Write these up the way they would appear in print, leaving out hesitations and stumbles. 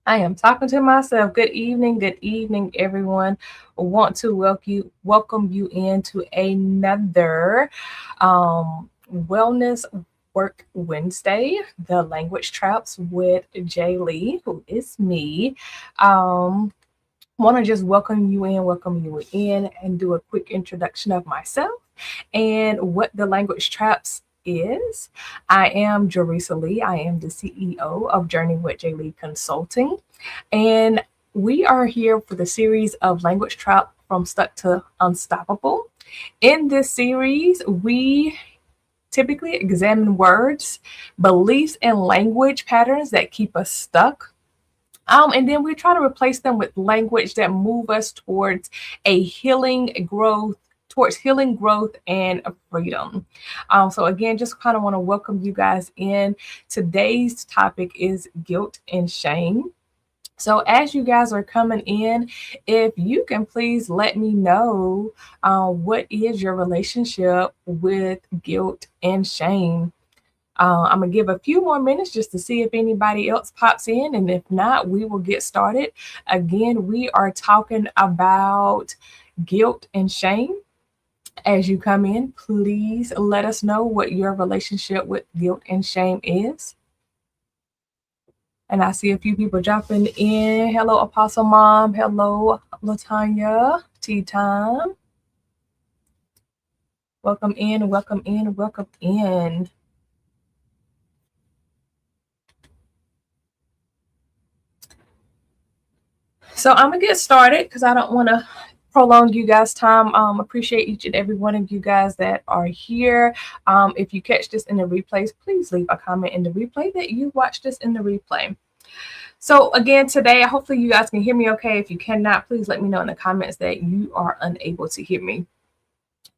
I am talking to myself. Good evening, everyone. I want to welcome you into another Wellness Work Wednesday, the Language Traps with J.Lee, who is me. Want to just welcome you in, and do a quick introduction of myself and what the Language Traps is. I am Jerecia Lee. I am the CEO of Journey with J.Lee Consulting. And we are here for the series of Language Trap from Stuck to Unstoppable. In this series, we typically examine words, beliefs, and language patterns that keep us stuck. And then we try to replace them with language that move us towards healing growth and freedom. So again, just kind of want to welcome you guys in. Today's topic is guilt and shame. So as you guys are coming in, if you can please let me know what is your relationship with guilt and shame. I'm going to give a few more minutes just to see if anybody else pops in. And if not, we will get started. Again, we are talking about guilt and shame. As you come in, please let us know what your relationship with guilt and shame is. And I see a few people dropping in. Hello, Apostle Mom. Hello, Latanya. Tea time. Welcome in, welcome in, welcome in. So I'm going to get started because I don't want to prolong you guys' time. Appreciate each and every one of you guys that are here. If you catch this in the replays, please leave a comment in the replay that you watched this in the replay. So again, today, hopefully you guys can hear me okay. If you cannot, please let me know in the comments that you are unable to hear me.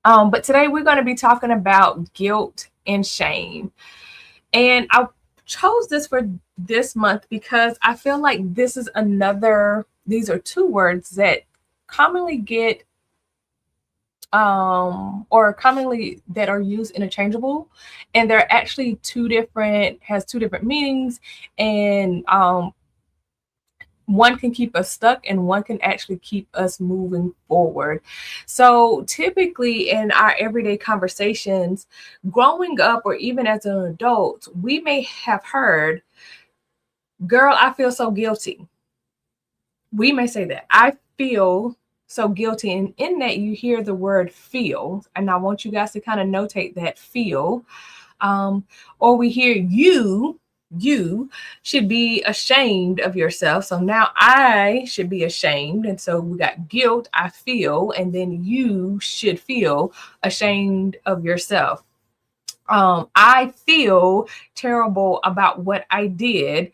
But today we're going to be talking about guilt and shame. And I chose this for this month because I feel like these are two words that commonly get or commonly that are used interchangeable, and they're actually two different meanings, and one can keep us stuck and one can actually keep us moving forward. So typically in our everyday conversations, growing up or even as an adult, we may have heard, "Girl, I feel so guilty." We may say that, "I feel so guilty." And in that you hear the word feel. And I want you guys to kind of notate that feel. Or we hear you should be ashamed of yourself. So now I should be ashamed. And so we got guilt, I feel, and then you should feel ashamed of yourself. I feel terrible about what I did,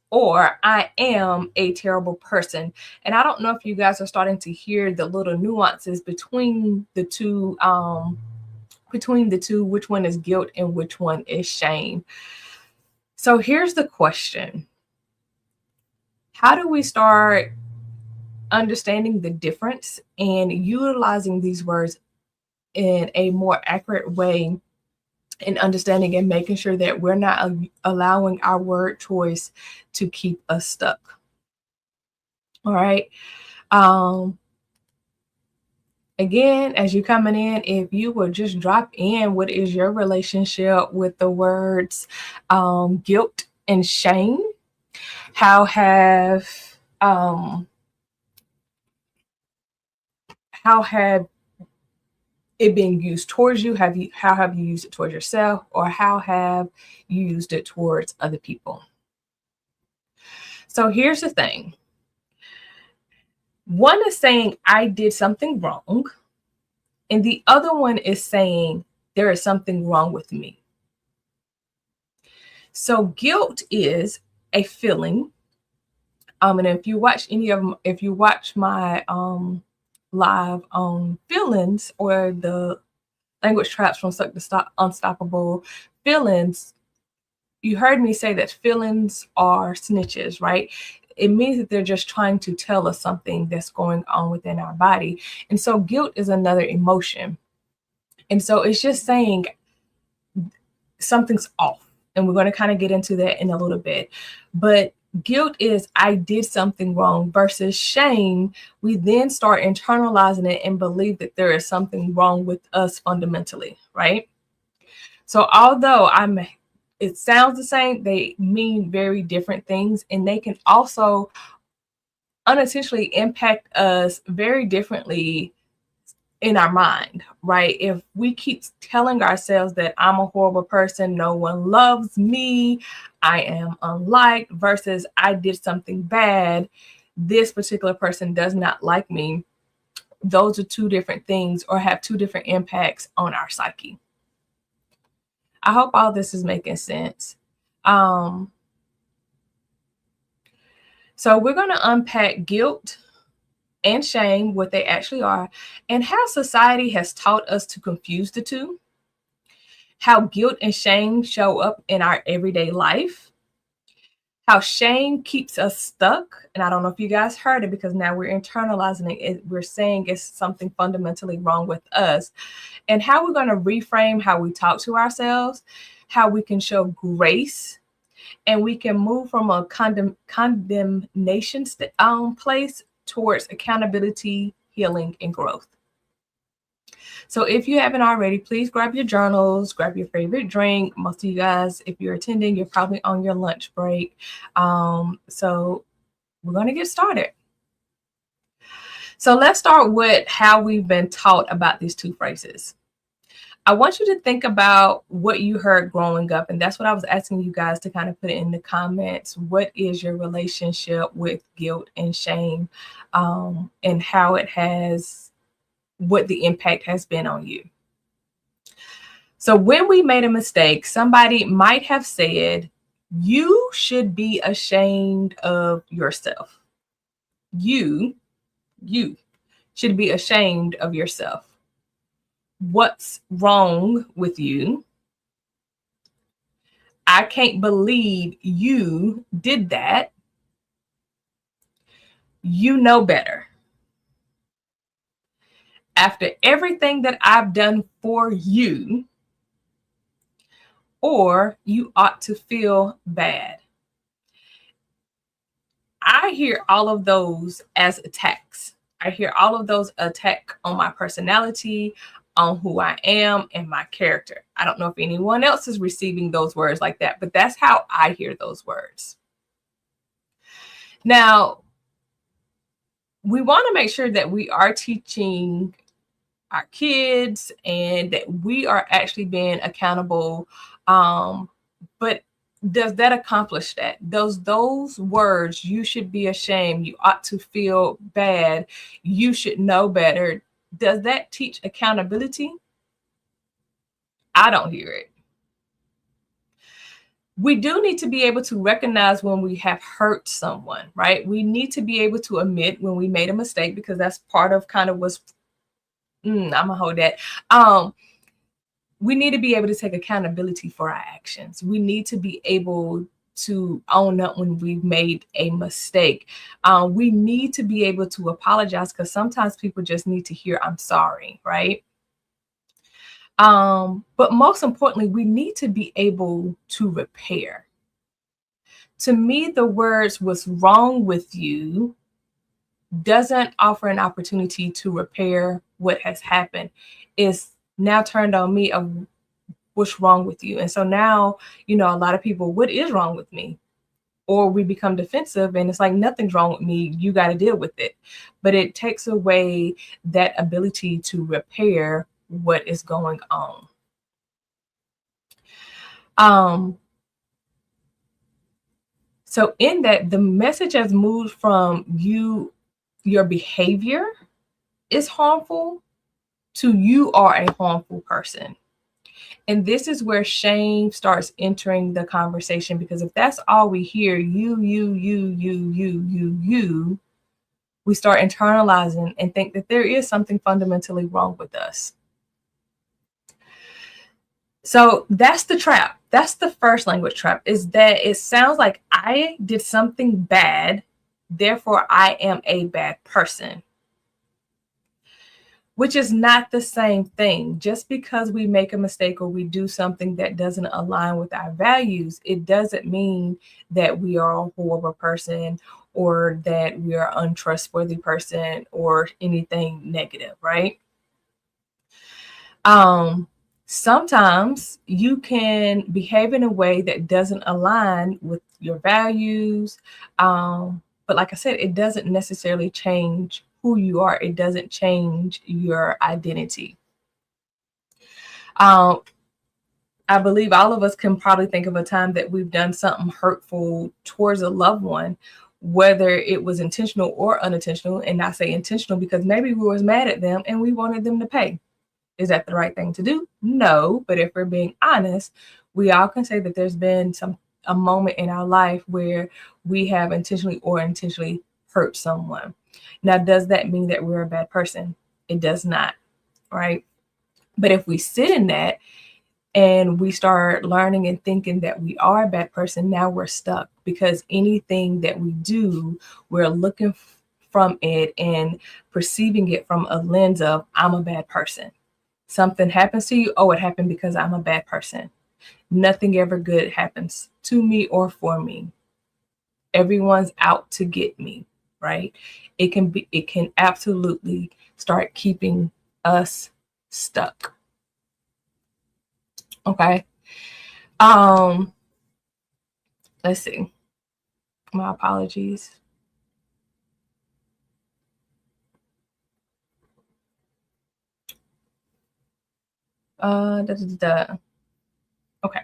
or I am a terrible person. And I don't know if you guys are starting to hear the little nuances between the two, which one is guilt and which one is shame. So here's the question. How do we start understanding the difference and utilizing these words in a more accurate way, and understanding and making sure that we're not allowing our word choice to keep us stuck? All right. Again, as you're coming in, if you would just drop in, what is your relationship with the words guilt and shame? How have it been used towards you? How have you used it towards yourself, or how have you used it towards other people? So here's the thing. One is saying I did something wrong, and the other one is saying there is something wrong with me. So guilt is a feeling. And if you watch my live on feelings, or the Language Traps from Stuck to Unstoppable feelings, you heard me say that feelings are snitches, right? It means that they're just trying to tell us something that's going on within our body. And so guilt is another emotion. And so it's just saying something's off. And we're going to kind of get into that in a little bit. But Guilt is I did something wrong versus shame. We then start internalizing it and believe that there is something wrong with us fundamentally, right? So although it sounds the same, they mean very different things, and they can also unintentionally impact us very differently in our mind, right? If we keep telling ourselves that I'm a horrible person, no one loves me, I am unliked, versus I did something bad, this particular person does not like me, those are two different things or have two different impacts on our psyche. I hope all this is making sense. So we're going to unpack guilt and shame, what they actually are, and how society has taught us to confuse the two, how guilt and shame show up in our everyday life, how shame keeps us stuck. And I don't know if you guys heard it, because now we're internalizing it. We're saying it's something fundamentally wrong with us, and how we're going to reframe how we talk to ourselves, how we can show grace, and we can move from a condemnation place towards accountability, healing, and growth. So if you haven't already, please grab your journals, grab your favorite drink. Most of you guys, if you're attending, you're probably on your lunch break. So we're going to get started. So let's start with how we've been taught about these two phrases. I want you to think about what you heard growing up. And that's what I was asking you guys to kind of put it in the comments. What is your relationship with guilt and shame, and how it has, what the impact has been on you? So when we made a mistake, somebody might have said, you should be ashamed of yourself. You should be ashamed of yourself. What's wrong with you? I can't believe you did that. You know better. After everything that I've done for you, or you ought to feel bad. I hear all of those as attacks. I hear all of those attack on my personality, on who I am, and my character. I don't know if anyone else is receiving those words like that, but that's how I hear those words. Now, we want to make sure that we are teaching our kids and that we are actually being accountable. But does that accomplish that? Those words, you should be ashamed, you ought to feel bad, you should know better, does that teach accountability? I don't hear it. We do need to be able to recognize when we have hurt someone, right? We need to be able to admit when we made a mistake, because that's part of kind of what's, I'm gonna hold that. We need to be able to take accountability for our actions. We need to be able to own up when we've made a mistake. We need to be able to apologize, because sometimes people just need to hear, I'm sorry, right? But most importantly, we need to be able to repair. To me, the words "what's wrong with you" doesn't offer an opportunity to repair what has happened. It's now turned on me of what's wrong with you. And so now, a lot of people, what is wrong with me? Or we become defensive and it's like, nothing's wrong with me, you got to deal with it. But it takes away that ability to repair what is going on. So in that, the message has moved from your behavior is harmful to you are a harmful person. And this is where shame starts entering the conversation, because if that's all we hear, you, we start internalizing and think that there is something fundamentally wrong with us. So that's the trap. That's the first language trap, is that it sounds like I did something bad, therefore I am a bad person. which is not the same thing. Just because we make a mistake or we do something that doesn't align with our values, it doesn't mean that we are a horrible person or that we are untrustworthy person or anything negative, right? Sometimes you can behave in a way that doesn't align with your values. But like I said, it doesn't necessarily change who you are. It doesn't change your identity. Um, I believe all of us can probably think of a time that we've done something hurtful towards a loved one, whether it was intentional or unintentional. And I say intentional because maybe we was mad at them and we wanted them to pay. Is that the right thing to do? No. But if we're being honest, we all can say that there's been a moment in our life where we have intentionally or intentionally hurt someone. Now, does that mean that we're a bad person? It does not, right? But if we sit in that and we start learning and thinking that we are a bad person, now we're stuck, because anything that we do, we're looking from it and perceiving it from a lens of, I'm a bad person. Something happens to you, oh, it happened because I'm a bad person. Nothing ever good happens to me or for me. Everyone's out to get me, right? It can absolutely start keeping us stuck. Okay. Um, let's see. My apologies. Okay.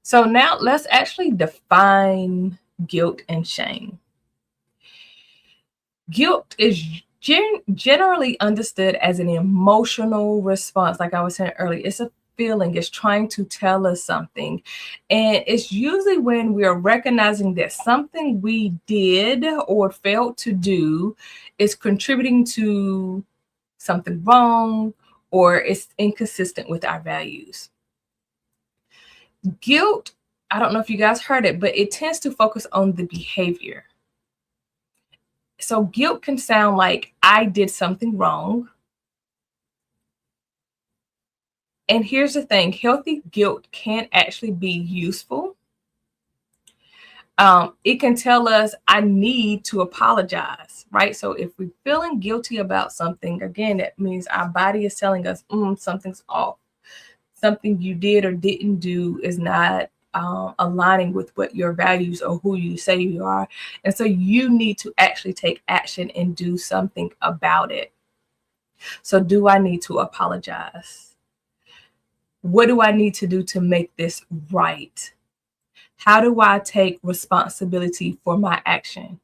So now let's actually define guilt and shame. Guilt is generally understood as an emotional response. Like I was saying earlier, it's a feeling, it's trying to tell us something. And it's usually when we're recognizing that something we did or failed to do is contributing to something wrong or it's inconsistent with our values. Guilt, I don't know if you guys heard it, but it tends to focus on the behavior. So guilt can sound like I did something wrong. And here's the thing, healthy guilt can actually be useful. It can tell us I need to apologize, right? So if we're feeling guilty about something, again, that means our body is telling us something's off. Something you did or didn't do is not aligning with what your values or who you say you are. And so you need to actually take action and do something about it. So do I need to apologize? What do I need to do to make this right? How do I take responsibility for my action?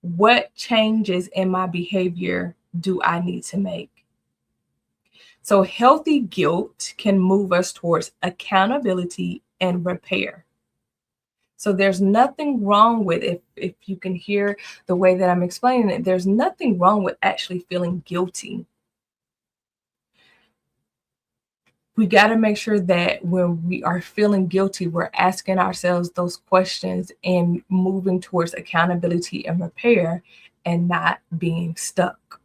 What changes in my behavior do I need to make? So healthy guilt can move us towards accountability and repair. So there's nothing wrong with, if you can hear the way that I'm explaining it, there's nothing wrong with actually feeling guilty. We got to make sure that when we are feeling guilty, we're asking ourselves those questions and moving towards accountability and repair and not being stuck.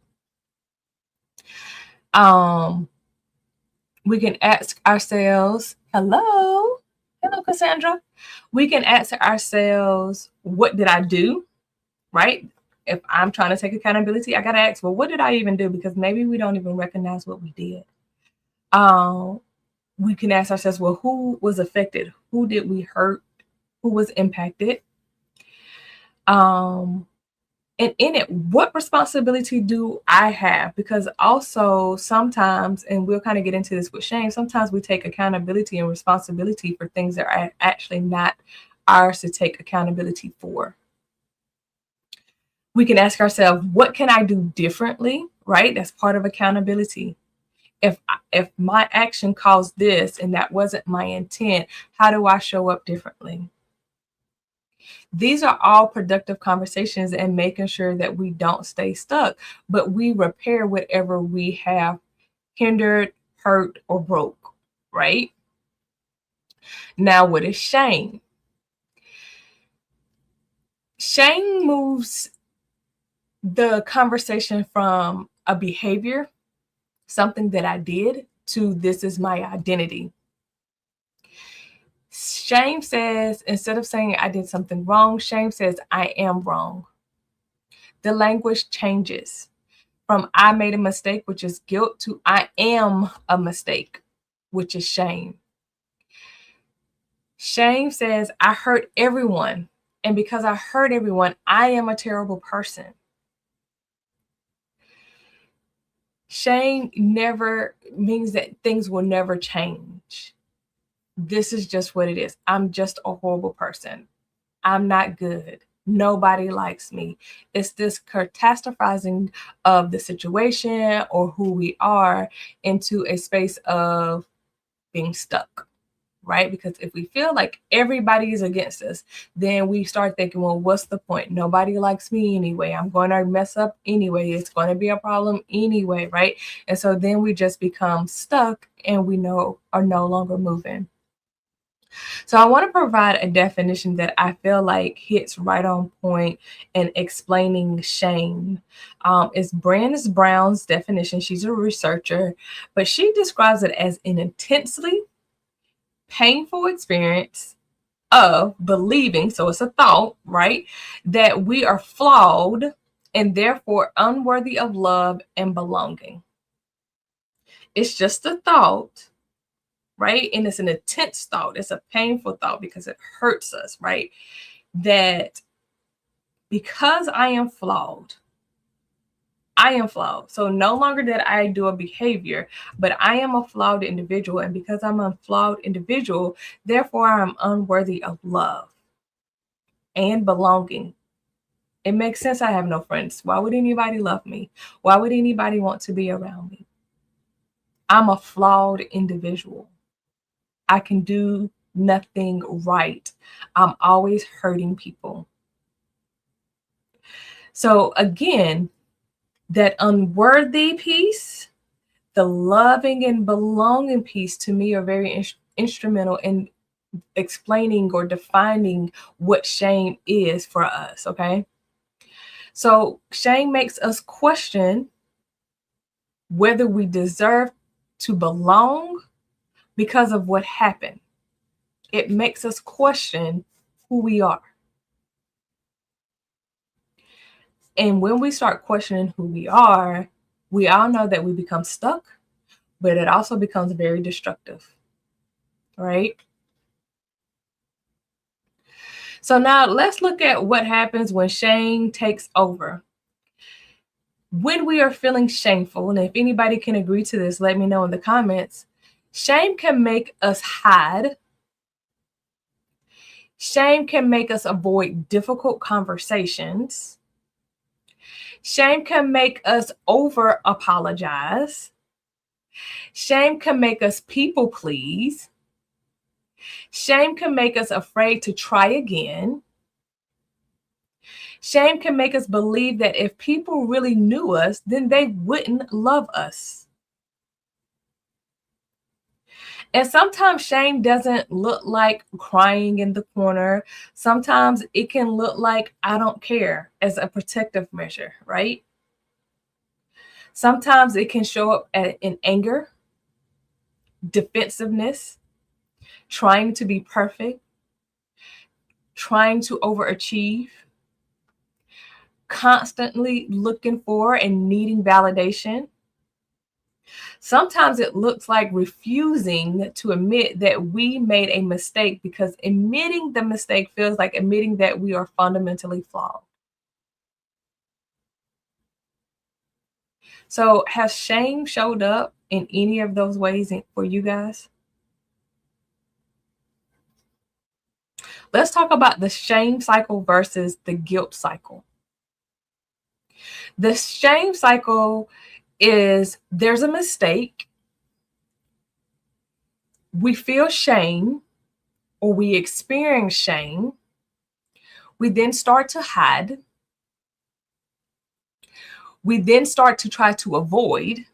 We can ask ourselves, hello, Cassandra. We can ask ourselves, what did I do? Right? If I'm trying to take accountability, I got to ask, well, what did I even do? Because maybe we don't even recognize what we did. We can ask ourselves, well, who was affected? Who did we hurt? Who was impacted? And in it, what responsibility do I have? Because also sometimes, and we'll kind of get into this with shame, sometimes we take accountability and responsibility for things that are actually not ours to take accountability for. We can ask ourselves, what can I do differently? Right? That's part of accountability. If my action caused this and that wasn't my intent, how do I show up differently? These are all productive conversations and making sure that we don't stay stuck, but we repair whatever we have hindered, hurt, or broke, right? Now, what is shame? Shame moves the conversation from a behavior something that I did to this is my identity. Shame says, instead of saying I did something wrong, shame says I am wrong. The language changes from I made a mistake, which is guilt, to I am a mistake, which is shame. Shame says I hurt everyone. And because I hurt everyone, I am a terrible person. Shame never means that things will never change. This is just what it is. I'm just a horrible person. I'm not good. Nobody likes me. It's this catastrophizing of the situation or who we are into a space of being stuck, right? Because if we feel like everybody is against us, then we start thinking, well, what's the point? Nobody likes me anyway. I'm going to mess up anyway. It's going to be a problem anyway, right? And so then we just become stuck and we are no longer moving. So I want to provide a definition that I feel like hits right on point in explaining shame. It's Brené Brown's definition. She's a researcher, but she describes it as an intensely painful experience of believing, so it's a thought, right, that we are flawed and therefore unworthy of love and belonging. It's just a thought, right? And it's an intense thought. It's a painful thought because it hurts us, right? That because I am flawed. So no longer did I do a behavior, but I am a flawed individual. And because I'm a flawed individual, therefore I'm unworthy of love and belonging. It makes sense I have no friends. Why would anybody love me? Why would anybody want to be around me? I'm a flawed individual. I can do nothing right. I'm always hurting people. So again, that unworthy piece, the loving and belonging piece to me are very instrumental in explaining or defining what shame is for us, okay? So shame makes us question whether we deserve to belong because of what happened. It makes us question who we are. And when we start questioning who we all know that we become stuck, but it also becomes very destructive, right? So now let's look at what happens when shame takes over. When we are feeling shameful, and if anybody can agree to this, let me know in the comments. Shame can make us hide. Shame can make us avoid difficult conversations. Shame can make us over apologize. Shame can make us people please. Shame can make us afraid to try again. Shame can make us believe that if people really knew us, then they wouldn't love us. And sometimes shame doesn't look like crying in the corner. Sometimes it can look like I don't care as a protective measure, right? Sometimes it can show up in anger, defensiveness, trying to be perfect, trying to overachieve, constantly looking for and needing validation. Sometimes it looks like refusing to admit that we made a mistake because admitting the mistake feels like admitting that we are fundamentally flawed. So has shame showed up in any of those ways for you guys? Let's talk about the shame cycle versus the guilt cycle. The shame cycle is there's a mistake. We feel shame or we experience shame. We then start to hide. We then start to try to avoid,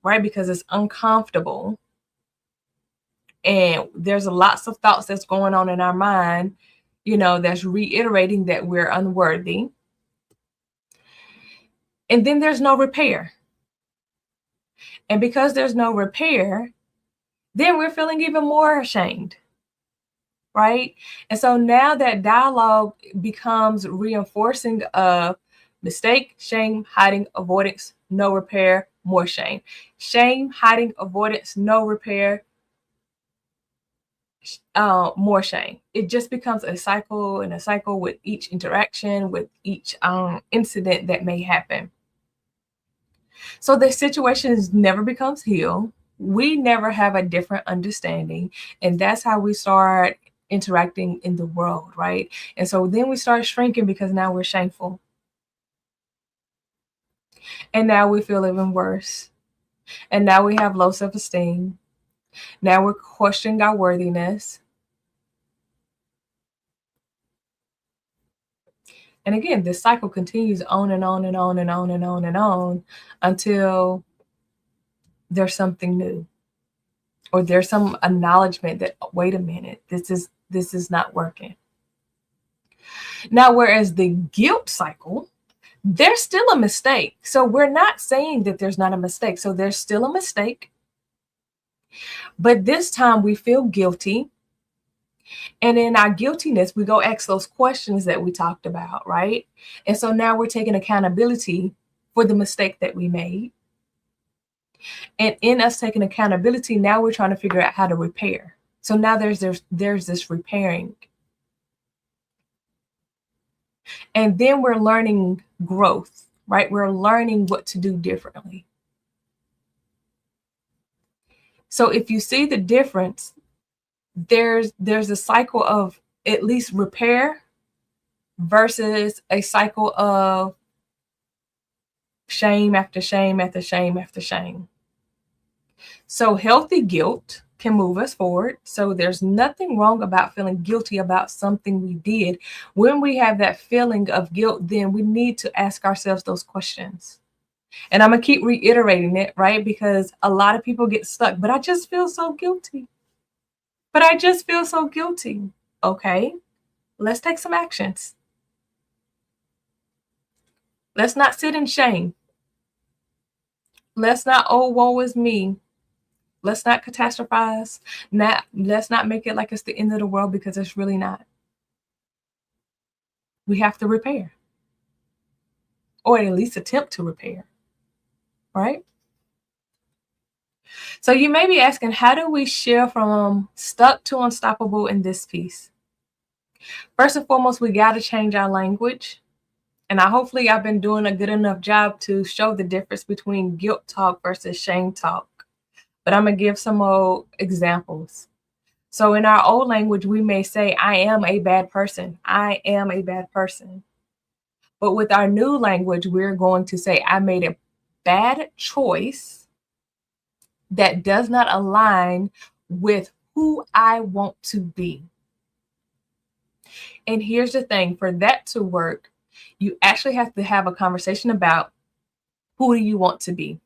right? Because it's uncomfortable. And there's lots of thoughts that's going on in our mind, that's reiterating that we're unworthy. And then there's no repair. And because there's no repair, then we're feeling even more ashamed, right? And so now that dialogue becomes reinforcing of mistake, shame, hiding, avoidance, no repair, more shame. Shame, hiding, avoidance, no repair, more shame. It just becomes a cycle and a cycle with each interaction, with each incident that may happen. So the situation never becomes healed. We never have a different understanding. And that's how we start interacting in the world, right? And so then we start shrinking because now we're shameful. And now we feel even worse. And now we have low self-esteem. Now we're questioning our worthiness. And again, this cycle continues on and on and on and on and on and on until there's something new. Or there's some acknowledgement that, wait a minute, this is not working. Now, whereas the guilt cycle, there's still a mistake. So we're not saying that there's not a mistake. So there's still a mistake. But this time we feel guilty. And in our guiltiness, we go ask those questions that we talked about, right? And so now we're taking accountability for the mistake that we made. And in us taking accountability, now we're trying to figure out how to repair. So now there's this repairing. And then we're learning growth, right? We're learning what to do differently. So if you see the difference, there's a cycle of at least repair versus a cycle of shame after shame after shame after shame. So healthy guilt can move us forward. So there's nothing wrong about feeling guilty about something we did. When we have that feeling of guilt, then we need to ask ourselves those questions. And I'm going to keep reiterating it, right? Because a lot of people get stuck, but I just feel so guilty. But I just feel so guilty. Okay, let's take some actions. Let's not sit in shame. Let's not, oh, woe is me. Let's not catastrophize. Let's not make it like it's the end of the world, because it's really not. We have to repair. Or at least attempt to repair. Right? So you may be asking, how do we shift from stuck to unstoppable in this piece? First and foremost, we got to change our language. And hopefully I've been doing a good enough job to show the difference between guilt talk versus shame talk. But I'm going to give some more examples. So in our old language, we may say, I am a bad person. I am a bad person. But with our new language, we're going to say, I made a bad choice that does not align with who I want to be. And here's the thing, for that to work, you actually have to have a conversation about who do you want to be.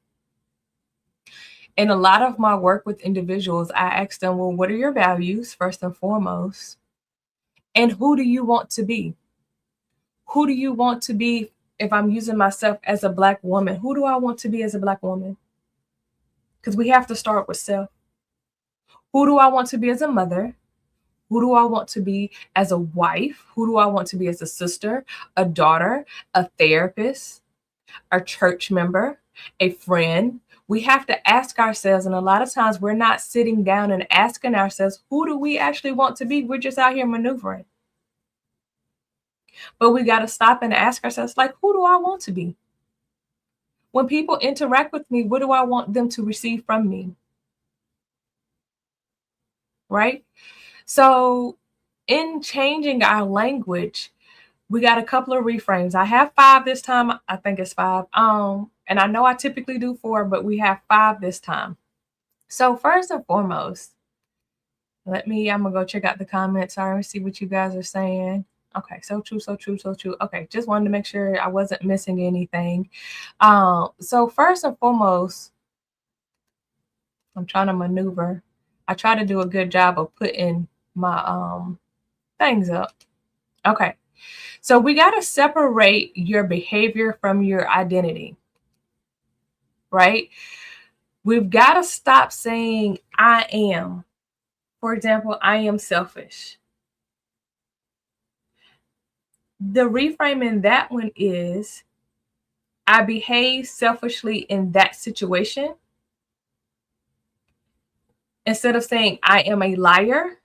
In a lot of my work with individuals, I ask them, well, what are your values, first and foremost? And who do you want to be? Who do you want to be? If I'm using myself as a Black woman, who do I want to be as a Black woman? Because we have to start with self. Who do I want to be as a mother? Who do I want to be as a wife? Who do I want to be as a sister, a daughter, a therapist, a church member, a friend? We have to ask ourselves, and a lot of times we're not sitting down and asking ourselves, who do we actually want to be? We're just out here maneuvering. But we got to stop and ask ourselves, like, who do I want to be? When people interact with me, what do I want them to receive from me? Right? So in changing our language, we got a couple of reframes. I have 5 this time. I think it's 5. And I know I typically do 4, but we have 5 this time. So first and foremost, I'm gonna go check out the comments. Sorry, and see what you guys are saying. Okay, so true, so true, so true. Okay, just wanted to make sure I wasn't missing anything. So first and foremost, I'm trying to maneuver. I try to do a good job of putting my things up. Okay, so we got to separate your behavior from your identity, right? We've got to stop saying I am. For example, I am selfish. The reframe in that one is I behave selfishly in that situation. Instead of saying I am a liar,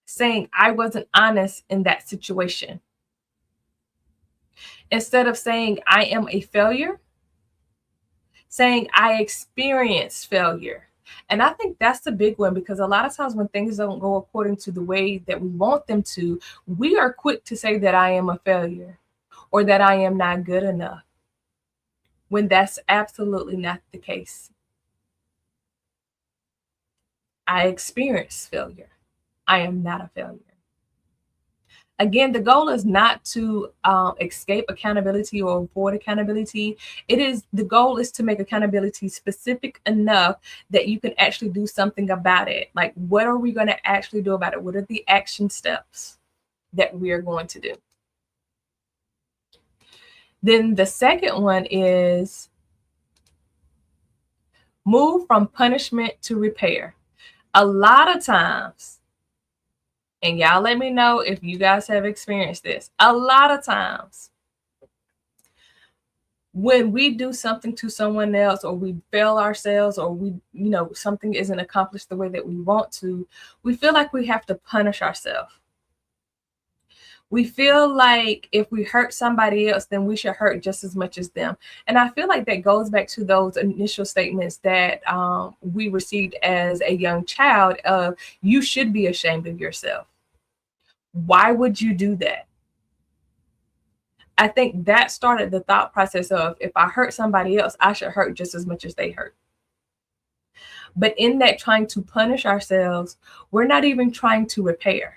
saying I wasn't honest in that situation. Instead of saying I am a failure, saying I experienced failure. And I think that's the big one, because a lot of times when things don't go according to the way that we want them to, we are quick to say that I am a failure or that I am not good enough, when that's absolutely not the case. I experienced failure. I am not a failure. Again, the goal is not to escape accountability or avoid accountability. The goal is to make accountability specific enough that you can actually do something about it. Like, what are we going to actually do about it? What are the action steps that we are going to do? Then the second one is move from punishment to repair. A lot of times, and y'all let me know if you guys have experienced this, a lot of times when we do something to someone else, or we fail ourselves, or something isn't accomplished the way that we want to, we feel like we have to punish ourselves. We feel like if we hurt somebody else, then we should hurt just as much as them. And I feel like that goes back to those initial statements that we received as a young child of, you should be ashamed of yourself. Why would you do that? I think that started the thought process of, if I hurt somebody else, I should hurt just as much as they hurt. But in that trying to punish ourselves, we're not even trying to repair.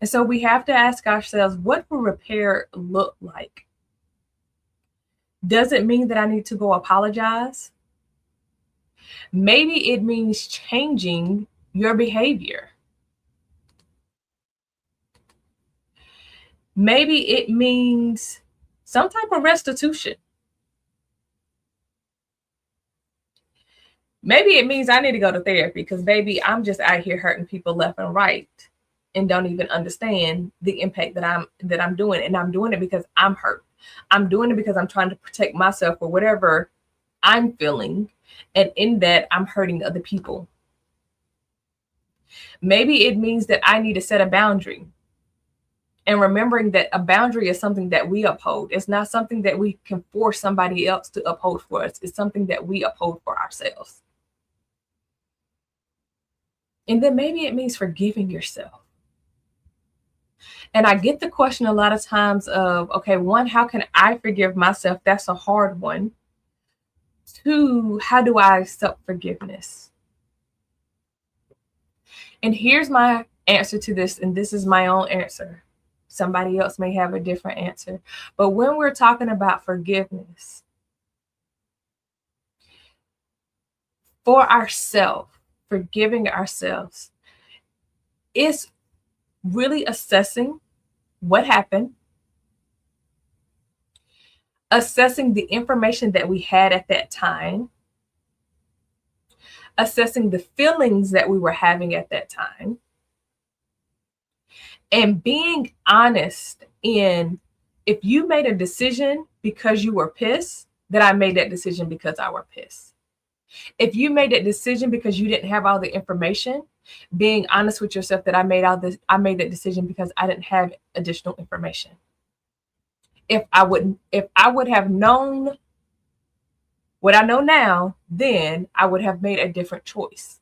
And so we have to ask ourselves, what will repair look like? Does it mean that I need to go apologize? Maybe it means changing your behavior. Maybe it means some type of restitution. Maybe it means I need to go to therapy, because baby, I'm just out here hurting people left and right and don't even understand the impact that I'm doing. And I'm doing it because I'm hurt. I'm doing it because I'm trying to protect myself for whatever I'm feeling. And in that, I'm hurting other people. Maybe it means that I need to set a boundary. And remembering that a boundary is something that we uphold. It's not something that we can force somebody else to uphold for us. It's something that we uphold for ourselves. And then maybe it means forgiving yourself. And I get the question a lot of times of, okay, one, how can I forgive myself? That's a hard one. Two, how do I accept forgiveness? And here's my answer to this, and this is my own answer. Somebody else may have a different answer. But when we're talking about forgiveness for ourselves, forgiving ourselves, it's really assessing what happened, assessing the information that we had at that time, assessing the feelings that we were having at that time, and being honest in, if you made a decision because you were pissed, that I made that decision because I were pissed. If you made that decision because you didn't have all the information, being honest with yourself that I made that decision because I didn't have additional information. If I would have known what I know now, then I would have made a different choice.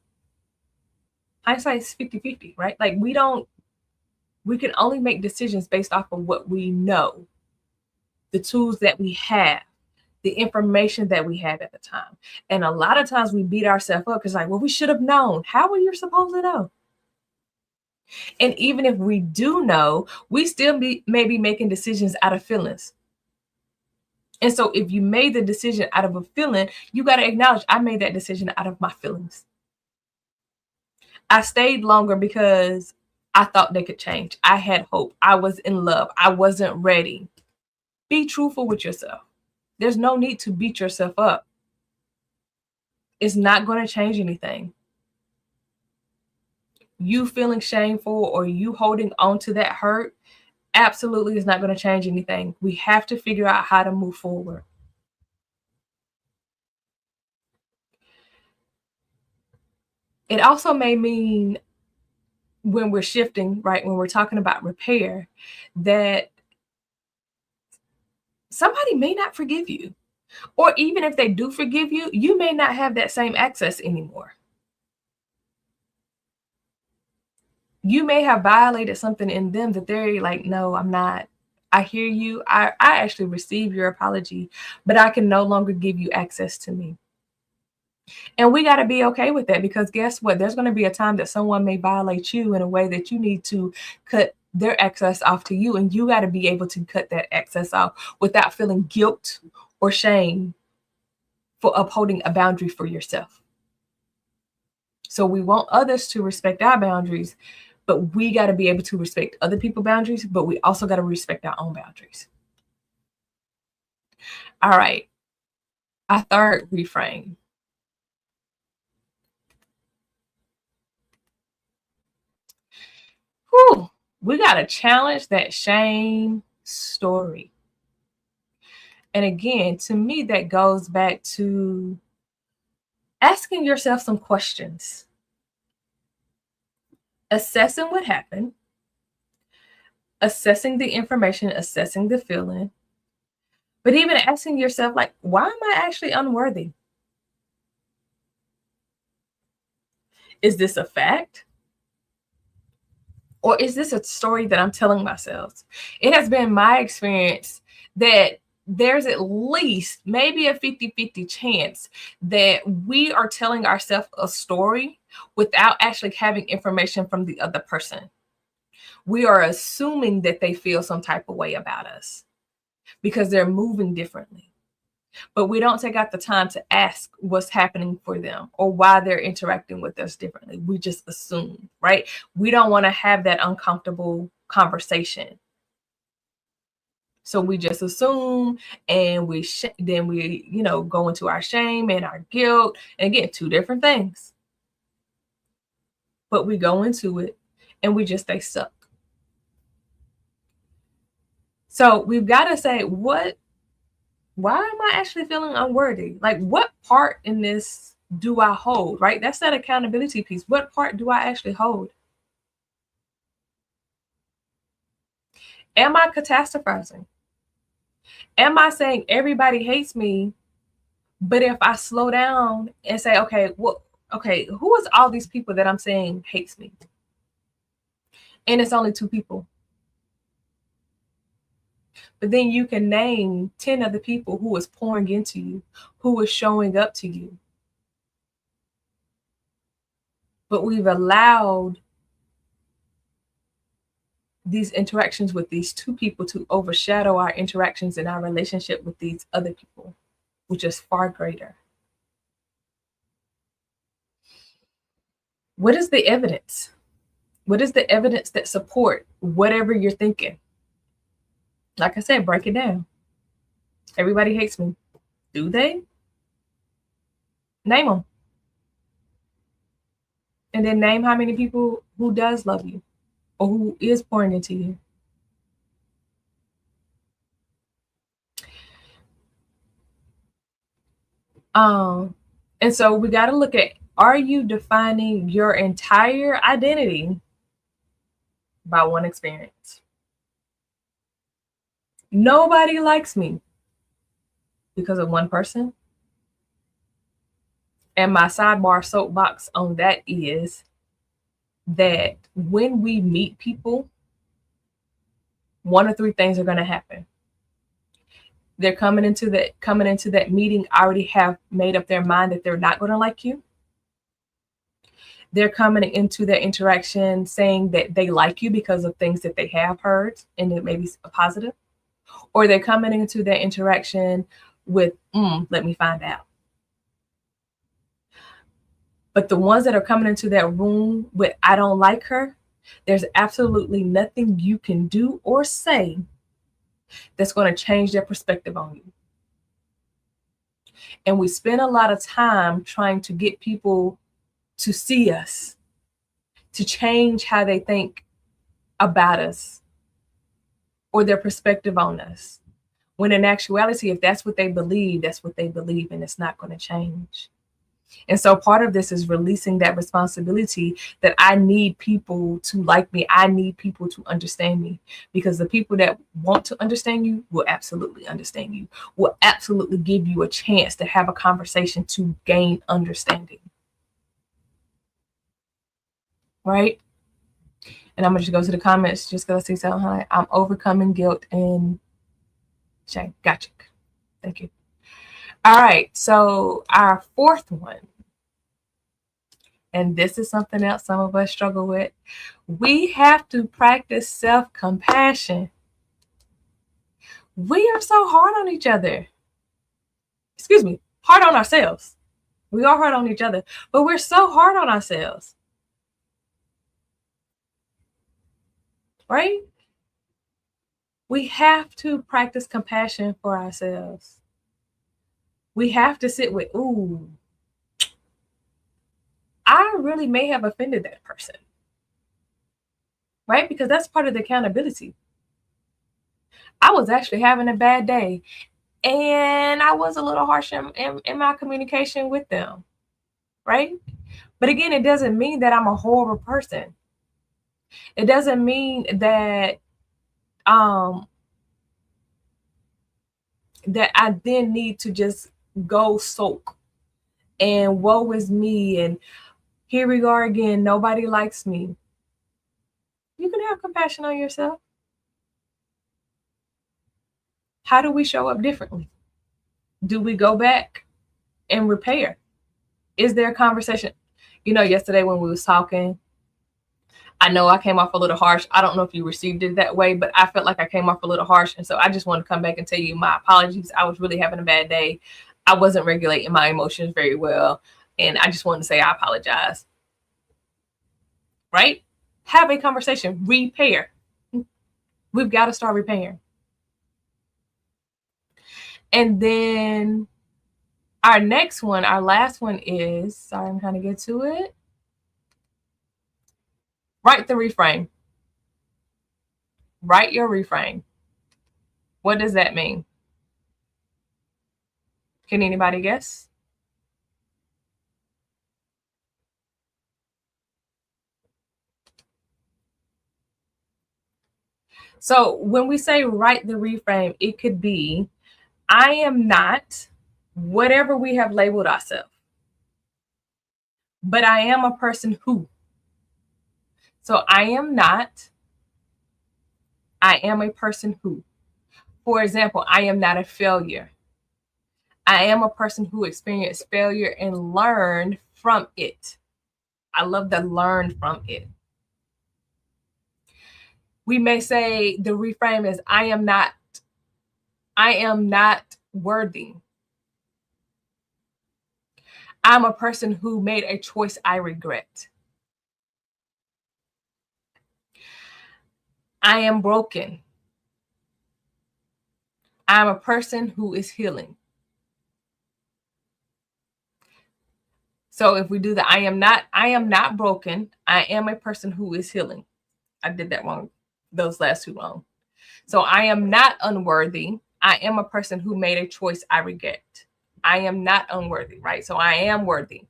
Hindsight is 50-50, right? Like, we can only make decisions based off of what we know, the tools that we have, the information that we have at the time. And a lot of times we beat ourselves up because, like, well, we should have known. How were you supposed to know? And even if we do know, we still may be making decisions out of feelings. And so if you made the decision out of a feeling, you got to acknowledge, I made that decision out of my feelings. I stayed longer because I thought they could change. I had hope. I was in love. I wasn't ready. Be truthful with yourself. There's no need to beat yourself up. It's not going to change anything. You feeling shameful or you holding on to that hurt absolutely is not going to change anything. We have to figure out how to move forward. It also may mean when we're shifting, right, when we're talking about repair, that somebody may not forgive you. Or even if they do forgive you, you may not have that same access anymore. You may have violated something in them that they're like, no, I'm not. I hear you. I actually receive your apology, but I can no longer give you access to me. And we got to be okay with that, because guess what? There's going to be a time that someone may violate you in a way that you need to cut their access off to you. And you got to be able to cut that access off without feeling guilt or shame for upholding a boundary for yourself. So we want others to respect our boundaries, but we got to be able to respect other people's boundaries, but we also got to respect our own boundaries. All right. Our third reframe. Whew, we got to challenge that shame story. And again, to me, that goes back to asking yourself some questions, assessing what happened, assessing the information, assessing the feeling, but even asking yourself, like, why am I actually unworthy? Is this a fact? Or is this a story that I'm telling myself? It has been my experience that there's at least maybe a 50-50 chance that we are telling ourselves a story without actually having information from the other person. We are assuming that they feel some type of way about us because they're moving differently. But we don't take out the time to ask what's happening for them or why they're interacting with us differently. We just assume, right? We don't want to have that uncomfortable conversation. So we just assume, and then we, go into our shame and our guilt. And again, two different things. But we go into it and we just stay stuck. So we've got to say, why am I actually feeling unworthy? Like, what part in this do I hold, right? That's that accountability piece. What part do I actually hold? Am I catastrophizing? Am I saying everybody hates me? But if I slow down and say, okay, who is all these people that I'm saying hates me? And it's only 2 people. But then you can name 10 other people who is pouring into you, who is showing up to you. But we've allowed these interactions with these 2 people to overshadow our interactions in our relationship with these other people, which is far greater. What is the evidence? What is the evidence that support whatever you're thinking? Like I said, break it down. Everybody hates me. Do they? Name them. And then name how many people who does love you or who is pouring into you. And so we got to look at, are you defining your entire identity by one experience? Nobody likes me because of one person. And my sidebar soapbox on that is that when we meet people, 1 of 3 things are going to happen. They're coming into that meeting already have made up their mind that they're not going to like you. They're coming into their interaction saying that they like you because of things that they have heard, and it may be a positive. Or they're coming into their interaction with, let me find out. But the ones that are coming into that room with, I don't like her, there's absolutely nothing you can do or say that's going to change their perspective on you. And we spend a lot of time trying to get people to see us, to change how they think about us or their perspective on us. When in actuality, if that's what they believe, that's what they believe, and it's not going to change. And so part of this is releasing that responsibility that I need people to like me. I need people to understand me, because the people that want to understand you will absolutely understand you, will absolutely give you a chance to have a conversation to gain understanding. Right? And I'm going to just go to the comments just because I see something high. I'm overcoming guilt and shame. Gotcha. Thank you. All right. So our fourth one, and this is something else some of us struggle with. We have to practice self-compassion. We are so hard on each other. Excuse me, hard on ourselves. We are hard on each other, but we're so hard on ourselves. Right? We have to practice compassion for ourselves. We have to sit with, ooh, I really may have offended that person. Right? Because that's part of the accountability. I was actually having a bad day, and I was a little harsh in my communication with them. Right? But again, it doesn't mean that I'm a horrible person. It doesn't mean that that I then need to just go sulk and woe is me and here we are again, nobody likes me. You can have compassion on yourself. How do we show up differently? Do we go back and repair? Is there a conversation? You know, yesterday when we was talking, I know I came off a little harsh. I don't know if you received it that way, but I felt like I came off a little harsh. And so I just want to come back and tell you my apologies. I was really having a bad day. I wasn't regulating my emotions very well. And I just wanted to say I apologize. Right? Have a conversation. Repair. We've got to start repairing. And then our next one, our last one is, sorry, I'm trying to get to it. Write the reframe. Write your reframe. What does that mean? Can anybody guess? So when we say write the reframe, it could be, I am not whatever we have labeled ourselves, but I am a person who. So I am not, I am a person who. For example, I am not a failure. I am a person who experienced failure and learned from it. I love the learn from it. We may say the reframe is I am not worthy. I'm a person who made a choice I regret. I am broken. I'm a person who is healing. So if we do the I am not broken. I am a person who is healing. I did that wrong. Those last two wrong. So I am not unworthy. I am a person who made a choice I regret. I am not unworthy, right? So I am worthy.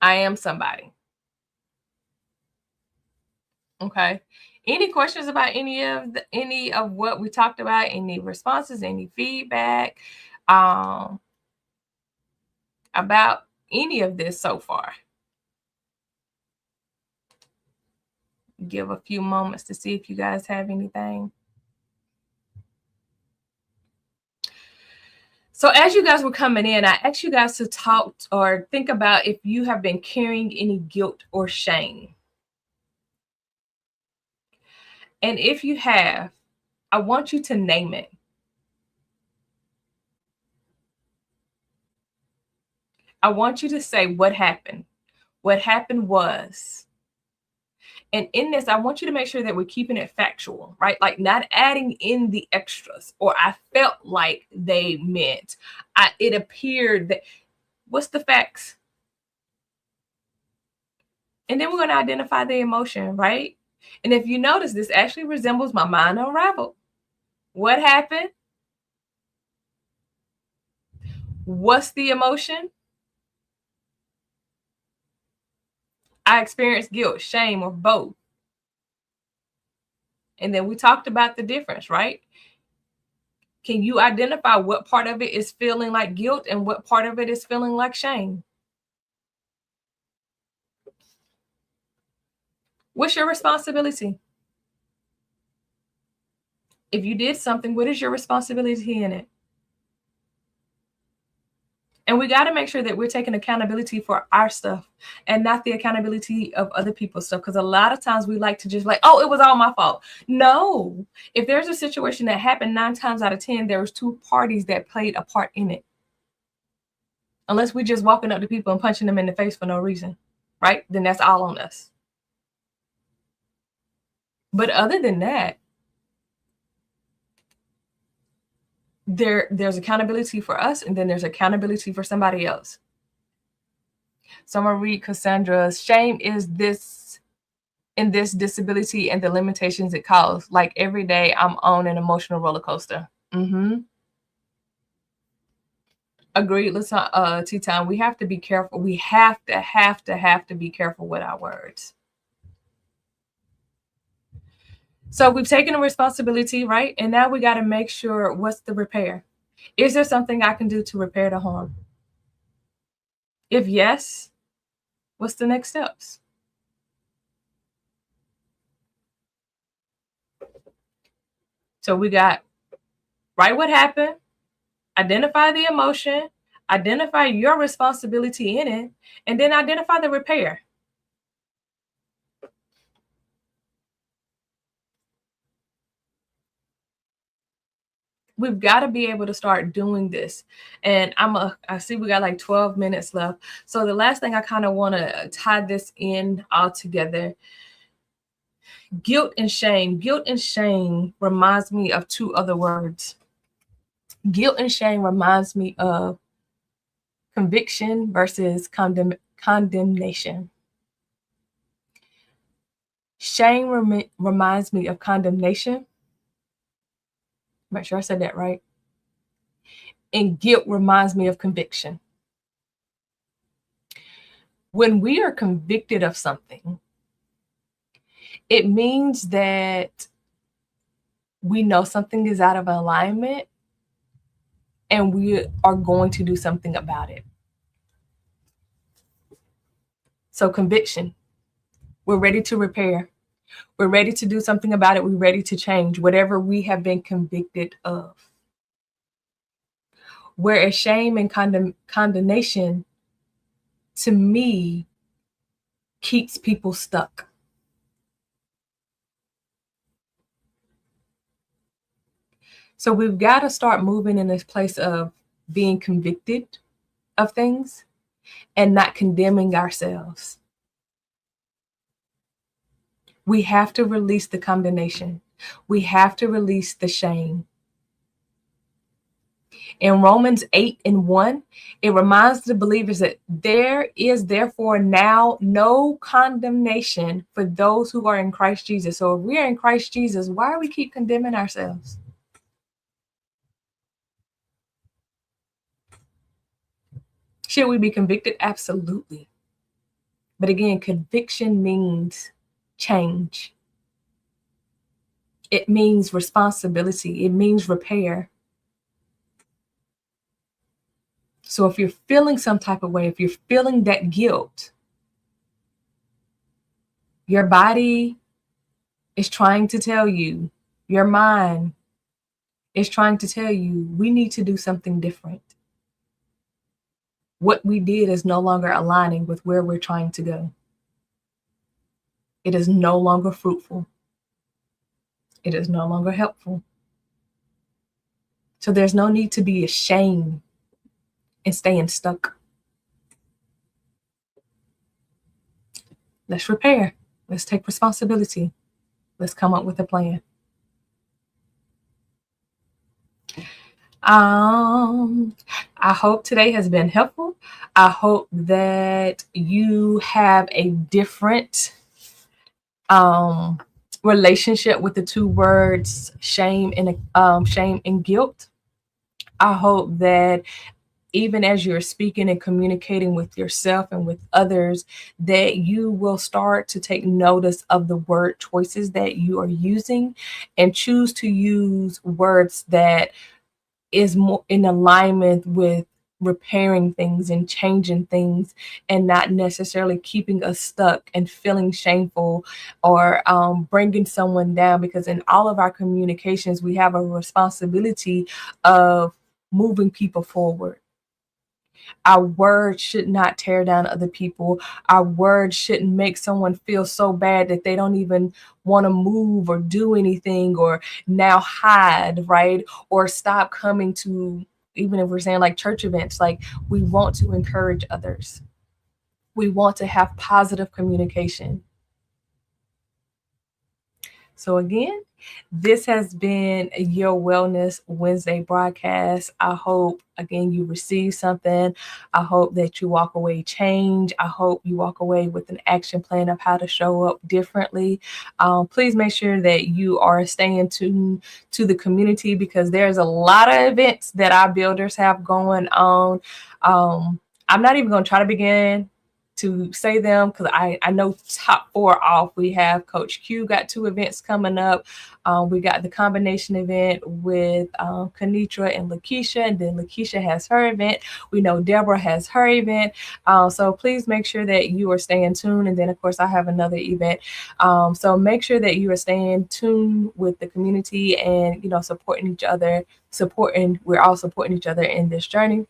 I am somebody. Okay. Any questions about any of what we talked about? Any responses? Any feedback about any of this so far? Give a few moments to see if you guys have anything. So as you guys were coming in, I asked you guys to talk or think about if you have been carrying any guilt or shame. And if you have, I want you to name it. I want you to say what happened. What happened was. And in this, I want you to make sure that we're keeping it factual, right? Like not adding in the extras, or I felt like they meant, it appeared that. What's the facts? And then we're going to identify the emotion, right? And if you notice, this actually resembles my mind unraveled. What happened? What's the emotion? I experienced guilt, shame, or both. And then we talked about the difference, right? Can you identify what part of it is feeling like guilt and what part of it is feeling like shame? What's your responsibility? If you did something, what is your responsibility in it? And we got to make sure that we're taking accountability for our stuff and not the accountability of other people's stuff. Because a lot of times we like to just like, oh, it was all my fault. No, if there's a situation that happened 9 times out of 10, there was 2 parties that played a part in it. Unless we're just walking up to people and punching them in the face for no reason, right? Then that's all on us. But other than that, there's accountability for us, and then there's accountability for somebody else. So I'm gonna read Cassandra's. Shame is this disability and the limitations it caused. Like every day I'm on an emotional roller coaster. Agreed. Listen, T-Time, we have to be careful. We have to be careful with our words. So we've taken a responsibility, right? And now we got to make sure, what's the repair? Is there something I can do to repair the harm? If yes, what's the next steps? So we got, write what happened, identify the emotion, identify your responsibility in it, and then identify the repair. We've got to be able to start doing this. And I see we got like 12 minutes left. So the last thing I kind of want to tie this in all together. Guilt and shame. Guilt and shame reminds me of 2 other words. Guilt and shame reminds me of conviction versus condemnation. Shame reminds me of condemnation. Make sure I said that right. And guilt reminds me of conviction. When we are convicted of something, it means that we know something is out of alignment and we are going to do something about it. So conviction, we're ready to repair. We're ready to do something about it. We're ready to change whatever we have been convicted of. Whereas shame and condemnation, to me, keeps people stuck. So we've got to start moving in this place of being convicted of things and not condemning ourselves. We have to release the condemnation. We have to release the shame. In Romans 8:1, it reminds the believers that there is therefore now no condemnation for those who are in Christ Jesus. So if we're in Christ Jesus, why do we keep condemning ourselves? Should we be convicted? Absolutely. But again, conviction means change. It means responsibility. It means repair. So if you're feeling some type of way, if you're feeling that guilt, your body is trying to tell you, your mind is trying to tell you, we need to do something different. What we did is no longer aligning with where we're trying to go. It is no longer fruitful. It is no longer helpful. So there's no need to be ashamed and staying stuck. Let's repair. Let's take responsibility. Let's come up with a plan. I hope today has been helpful. I hope that you have a different relationship with the two words shame and guilt. I hope that even as you're speaking and communicating with yourself and with others, that you will start to take notice of the word choices that you are using and choose to use words that is more in alignment with repairing things and changing things, and not necessarily keeping us stuck and feeling shameful or bringing someone down, because in all of our communications we have a responsibility of moving people forward. Our words should not tear down other people. Our words shouldn't make someone feel so bad that they don't even want to move or do anything, or now hide, right? Or stop coming to, even if we're saying like church events, like we want to encourage others. We want to have positive communication. So again, this has been your Wellness Wednesday broadcast. I hope, again, you receive something. I hope that you walk away changed. I hope you walk away with an action plan of how to show up differently. Please make sure that you are staying tuned to the community, because there's a lot of events that our builders have going on. I'm not even going to try to begin to say them, because I know top 4 off. We have Coach Q got 2 events coming up. We got the combination event with Kanitra and Lakeisha, and then Lakeisha has her event. We know Deborah has her event. So please make sure that you are staying tuned. And then, of course, I have another event. So make sure that you are staying tuned with the community and, supporting each other, we're all supporting each other in this journey.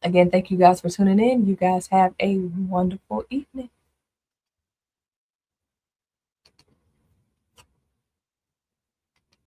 Again, thank you guys for tuning in. You guys have a wonderful evening.